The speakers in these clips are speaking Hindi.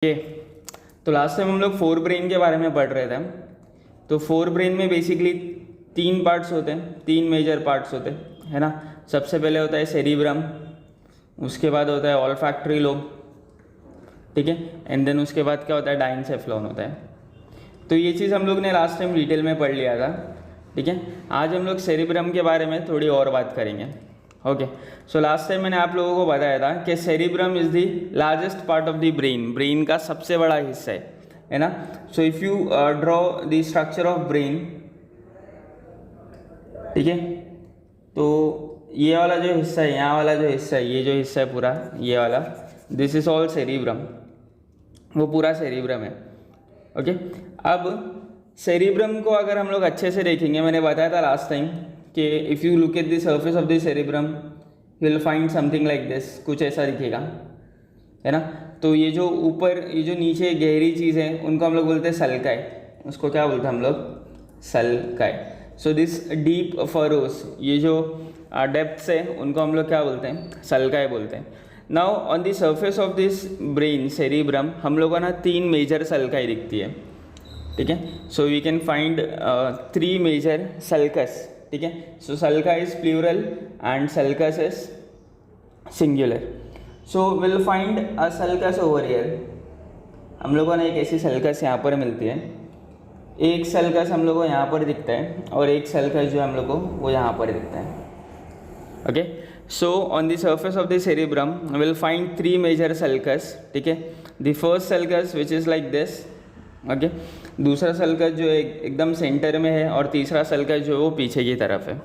ओके। तो लास्ट टाइम हम लोग फोर ब्रेन के बारे में पढ़ रहे थे। तो फोर ब्रेन में बेसिकली तीन पार्ट्स होते हैं, तीन मेजर पार्ट्स होते हैं, है ना। सबसे पहले होता है सेरिब्रम, उसके बाद होता है ऑल्फैक्टरी लोब, ठीक है, एंड देन उसके बाद क्या होता है, डाइनसेफ्लॉन होता है। तो ये चीज़ हम लोग ने लास्ट टाइम डिटेल में पढ़ लिया था, ठीक है। आज हम लोग सेरिब्रम के बारे में थोड़ी और बात करेंगे। ओके, सो लास्ट टाइम मैंने आप लोगों को बताया था कि cerebrum is the largest part of the brain, brain का सबसे बड़ा हिस्सा है ना। So if you draw the structure of brain, ठीक है, तो ये वाला जो हिस्सा है, यहाँ वाला जो हिस्सा है, ये जो हिस्सा है पूरा, ये वाला, दिस इज ऑल सेरिब्रम, वो पूरा सेरिब्रम है। ओके, अब सेरिब्रम को अगर हम लोग अच्छे से देखेंगे, मैंने बताया था लास्ट टाइम कि if you look at the surface of the cerebrum you will find something like this, कुछ ऐसा दिखेगा, है ना। तो ये जो ऊपर, ये जो नीचे गहरी चीज़ है, उनको हम लोग बोलते हैं सल्काई, उसको क्या बोलते हैं हम लोग, sulci. So this deep ferrous, ये जो डेप्थ्स है, उनको हम लोग क्या बोलते हैं, सल्काई बोलते हैं। Now on the surface of this brain cerebrum हम लोगों को ना तीन मेजर सल्काई दिखती है, ठीक है। So we can find three major sulcus, ठीक है। So sulci is plural and sulcus is singular. So will find a sulcus over here, हम लोगों ने एक ऐसी सल्कस यहाँ पर मिलती है, एक सल्कस हम लोग को यहाँ पर दिखता है और एक सल्कस जो हम लोग को वो यहाँ पर दिखता है। Okay, so on the surface of the cerebrum will find three major sulcus, ठीक है। The first sulcus which is like this, okay, दूसरा सल्कस जो एकदम सेंटर में है और तीसरा सल्कस जो है वो पीछे की तरफ है।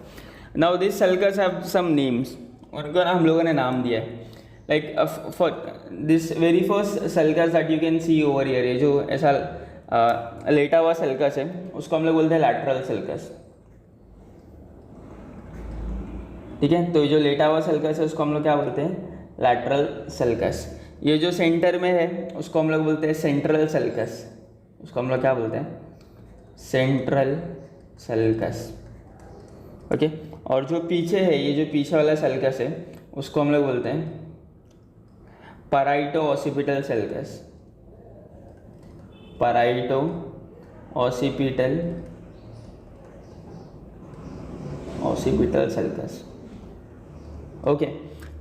Now this sulcus have some names, उनको ना हम लोगों ने नाम दिया है, like for this very first sulcus that you can see over here, ये जो ऐसा लेटा हुआ सल्कस है उसको हम लोग बोलते हैं लैटरल सल्कस, ठीक है। तो ये जो लेटा हुआ सल्कस है उसको हम लोग क्या बोलते हैं, लैटरल सल्कस। ये जो सेंटर में है उसको हम लोग बोलते हैं सेंट्रल सल्कस, उसको हम लोग क्या बोलते हैं, सेंट्रल सल्कस, ओके। और जो पीछे है, ये जो पीछे वाला सल्कस है उसको हम लोग बोलते हैं पैराइटो occipital sulcus, पैराइटो occipital sulcus, okay.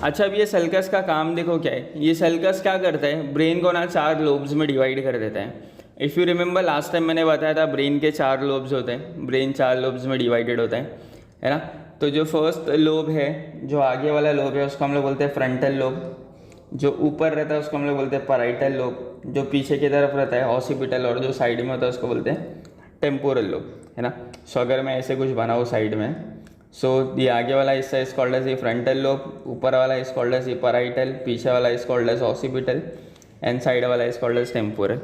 अच्छा, अब ये सल्कस का काम देखो क्या है, ये सल्कस क्या करता है, ब्रेन को ना चार लोब्स में डिवाइड कर देता है। If you remember last time मैंने बताया था ब्रेन के चार लोब्स होते हैं, ब्रेन चार लोब्स में डिवाइडेड होता है ना। तो जो फर्स्ट लोब है, जो आगे वाला लोब है उसको हम लोग बोलते हैं फ्रंटल लोब, जो ऊपर रहता है उसको हम लोग बोलते हैं पैराइटल लोब, जो पीछे की तरफ रहता है ऑसिपिटल, और जो साइड में होता है उसको बोलते हैं टेम्पोरल लोब, है ना। सो अगर मैं ऐसे कुछ बनाऊँ साइड में, सो ये आगे वाला हिस्सा is called as a frontal lobe, ऊपर वाला is called as a parietal, पीछे वाला is called as occipital and side वाला इज कॉल्ड एज टेम्पोरल।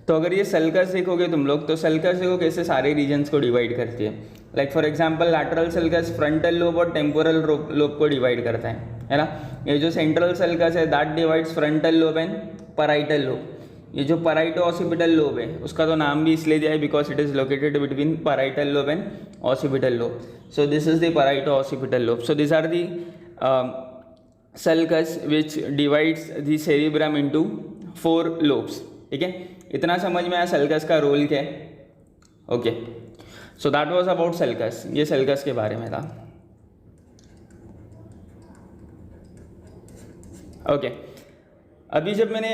तो अगर ये सल्कस देखोगे तुम लोग, तो सल्कस देखो कैसे सारे रीजन्स को डिवाइड करती है। Like for example lateral sulcus frontal lobe और टेम्पोरल लोब को डिवाइड करता है ना। ये जो सेंट्रल सल्कस है that divides frontal lobe and parietal lobe. ये जो पैराइटो ऑसिपिटल लोब है उसका तो नाम भी इसलिए दिया है because it is located between parietal lobe and occipital lobe. So this is the parieto occipital lobe. So this are the sulcus which divides the cerebrum into four lobes, ठीक है। इतना समझ में आया सल्कस का रोल क्या है, okay. So that was about sulcus, ये सल्कस के बारे में था, ओके। अभी जब मैंने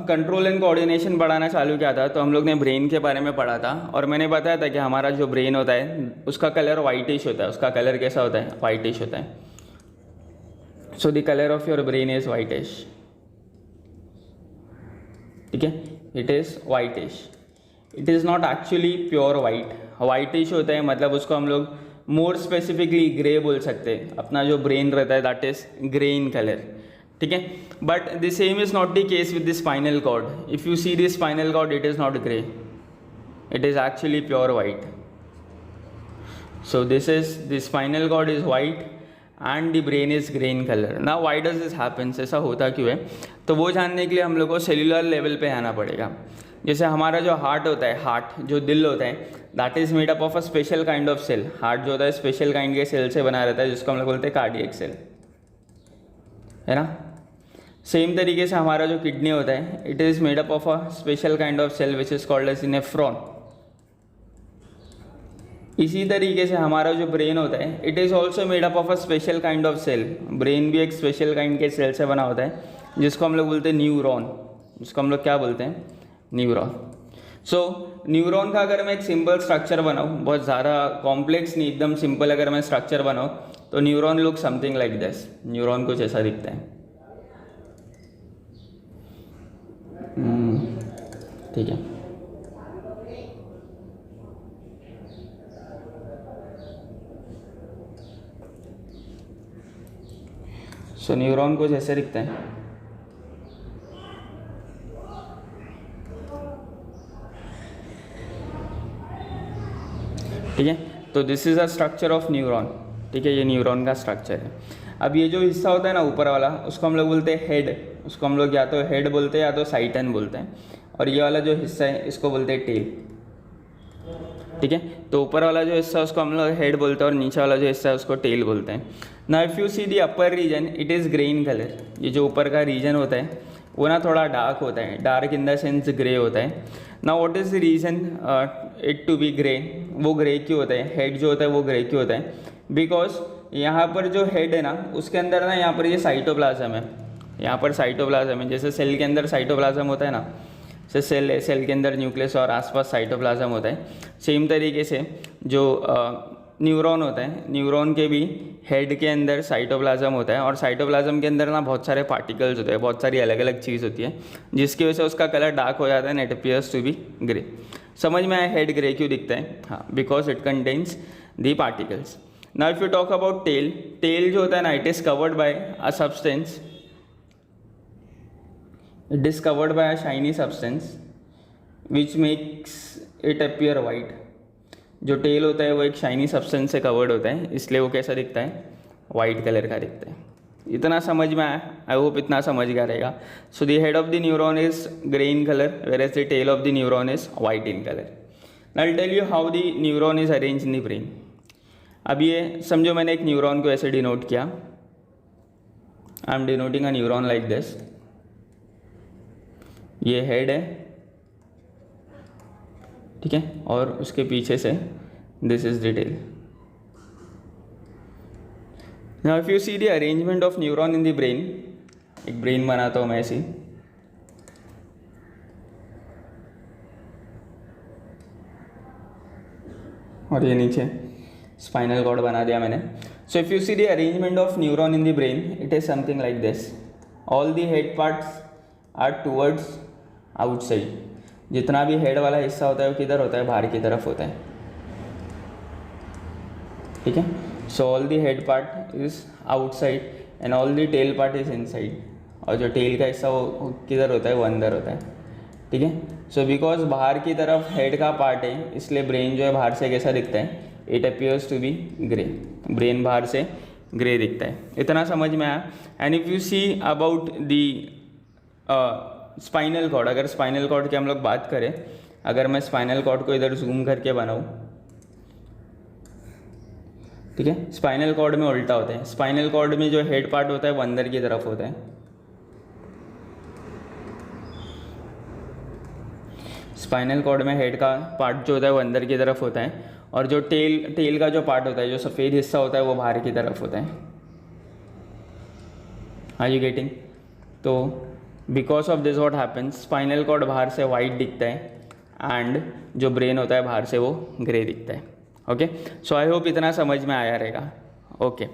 कंट्रोल एंड कोऑर्डिनेशन पढ़ाना चालू किया था तो हम लोग ने ब्रेन के बारे में पढ़ा था, और मैंने बताया था कि हमारा जो ब्रेन होता है उसका कलर वाइटिश होता है। उसका कलर कैसा होता है, वाइटिश होता है। So the colour of your brain is whitish, ठीक है, it is whitish, it is not actually pure white. Whitish होता है मतलब उसको हम लोग मोर स्पेसिफिकली ग्रे बोल सकते हैं। अपना जो ब्रेन रहता है that is grey in colour, ठीक है। But the same is not the case with the spinal cord. If you see the spinal cord it is not grey, it is actually pure white. So this is the spinal cord is white and the brain is grey in colour. ना वाई डज दिस हैपन्स, ऐसा होता क्यों है, तो वो जानने के लिए हम लोग को सेल्यूलर लेवल पे आना पड़ेगा। जैसे हमारा जो हार्ट होता है, हार्ट जो दिल होता है that is made up of a special kind of cell. Heart जो होता है स्पेशल काइंड के सेल से बना रहता है जिसको हम लोग बोलते हैं कार्डियक सेल, है ना। सेम तरीके से हमारा जो किडनी होता है, it is made up of a special kind of cell which is called as nephron. इसी तरीके से हमारा जो ब्रेन होता है, it is also made up of a special kind of cell. Brain भी एक स्पेशल काइंड के सेल से बना होता है, जिसको हम लोग बोलते हैं न्यूरॉन। जिसको हम लोग क्या बोलते हैं? न्यूरॉन। सो न्यूरॉन का अगर मैं एक सिंपल स्ट्रक्चर बनाऊँ, बहुत ज़्यादा कॉम्प्लेक्स नहीं, एकदम सिंपल अगर मैं स्ट्रक्चर बनाऊँ, तो neuron look something like this. Neuron कुछ ऐसा दिखता है, ठीक है। सो न्यूरॉन कुछ ऐसे दिखता है, ठीक है। तो this is a structure of neuron, ठीक है। ये न्यूरॉन का स्ट्रक्चर है। अब ये जो हिस्सा होता है ना ऊपर वाला, उसको हम लोग बोलते हैं हेड। उसको हम लोग या तो हेड बोलते हैं या तो साइटन बोलते हैं। और ये वाला जो हिस्सा है, इसको बोलते हैं टेल, ठीक है। तो ऊपर वाला जो हिस्सा उसको हम लोग हेड बोलते हैं और नीचे वाला जो हिस्सा है उसको टेल बोलते हैं। ना if you see the upper region, it is grey in colour. ये जो ऊपर का रीजन होता है वो ना थोड़ा डार्क होता है, dark in the sense grey होता है। ना what is the reason it to be grey? वो ग्रे क्यों होता है? हेड जो होता है वो ग्रे क्यों होता है? बिकॉज यहाँ पर जो हेड है ना, उसके अंदर ना यहाँ पर ये साइटोप्लाज्म है। यहाँ पर साइटोप्लाज्म है, जैसे सेल के अंदर साइटोप्लाज्म होता है ना, जैसे सेल के अंदर न्यूक्लियस और आसपास साइटोप्लाज्म होता है। सेम तरीके से जो न्यूरॉन होता है, न्यूरॉन के भी हेड के अंदर साइटोप्लाज्म होता है। और साइटोप्लाज्म के अंदर ना बहुत सारे पार्टिकल्स होते हैं, बहुत सारी अलग अलग चीज़ होती है, जिसकी वजह से उसका कलर डार्क हो जाता है and it appears to be grey. समझ में आया हेड ग्रे क्यों दिखता है? हाँ, because it contains the particles. Now if you talk about tail, tail जो होता है ना, it is covered by a substance, it is covered by a shiny substance which makes it appear white. जो टेल होता है वो एक शाइनी सब्सटेंस से कवर्ड होता है, इसलिए वो कैसा दिखता है? वाइट कलर का दिखता है। इतना समझ में आया? आई होप इतना समझ गया रहेगा। So the head of the neuron is grey in colour, whereas the tail of the neuron is white in colour. Now I tell you how the neuron is arrange in the brain. अब ये समझो, मैंने एक न्यूरॉन को ऐसे डिनोट किया। I am denoting a neuron like this. ये हेड है, ठीक है, और उसके पीछे से this is the tail. Now if you see the arrangement of neuron in the brain, एक ब्रेन बनाता हूँ मैं ऐसी, और ये नीचे स्पाइनल कॉर्ड बना दिया मैंने। So if you see the arrangement of neuron in the brain, it is something like this. All the head parts are towards outside. जितना भी हेड वाला हिस्सा होता है वो किधर होता है? बाहर की तरफ होता है, ठीक है। So all the head part is outside and all the tail part is inside. और जो टेल का हिस्सा वो किधर होता है? वो अंदर होता है, ठीक है। सो बिकॉज बाहर की तरफ हेड का पार्ट है, इसलिए ब्रेन जो है बाहर से कैसा दिखता है? It appears to be grey. Brain बाहर से ग्रे दिखता है। इतना समझ में आया? And if you see about the spinal cord, अगर स्पाइनल कॉर्ड की हम लोग बात करें, अगर मैं स्पाइनल कॉर्ड को इधर जूम करके बनाऊँ, ठीक है, स्पाइनल कॉर्ड में उल्टा होता है। स्पाइनल कॉर्ड में जो हेड पार्ट होता है वो अंदर की तरफ होता है। स्पाइनल कॉर्ड में हेड का पार्ट जो होता है वो अंदर की तरफ होता है, और जो टेल का जो पार्ट होता है, जो सफ़ेद हिस्सा होता है, वो बाहर की तरफ होता है। Are you getting? तो because of this what happens, spinal cord बाहर से वाइट दिखता है एंड जो ब्रेन होता है बाहर से वो ग्रे दिखता है। ओके, सो आई होप इतना समझ में आया रहेगा। Okay,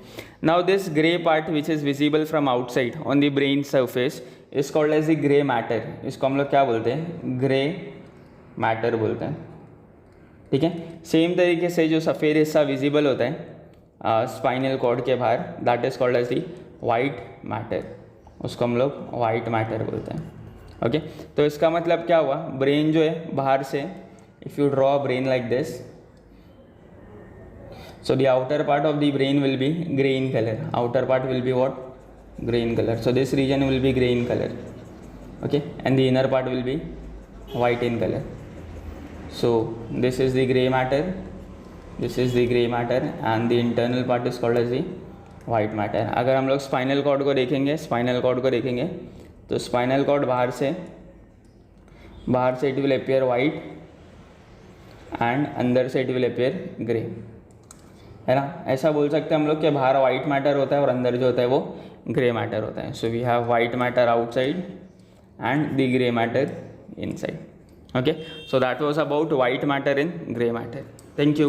now this grey part which is visible from outside on the brain surface is called as the grey matter. इसको हम लोग क्या बोलते हैं? ग्रे मैटर बोलते हैं, ठीक है। सेम तरीके से जो सफ़ेद हिस्सा विजिबल होता है स्पाइनल कॉर्ड के बाहर, that is called as the white matter. उसको हम लोग वाइट मैटर बोलते हैं। ओके, तो इसका मतलब क्या हुआ? ब्रेन जो है बाहर से, if you draw brain like this, so the outer part of the brain will be gray in color. Outer part will be what? Gray in color. So this region will be gray in color, okay, and the inner part will be white in color. So this is the gray matter, this is the gray matter, and the internal part is called as the white matter. अगर हम लोग स्पाइनल कॉर्ड को देखेंगे, स्पाइनल कॉर्ड को देखेंगे तो स्पाइनल कॉर्ड बाहर से it will appear white and अंदर से इट विल अपियर ग्रे, है ना। ऐसा बोल सकते हैं हम लोग कि बाहर वाइट मैटर होता है और अंदर जो होता है वो ग्रे मैटर होता है। So we have white matter outside and the grey matter inside. Okay, so that was about white matter and gray matter. Thank you.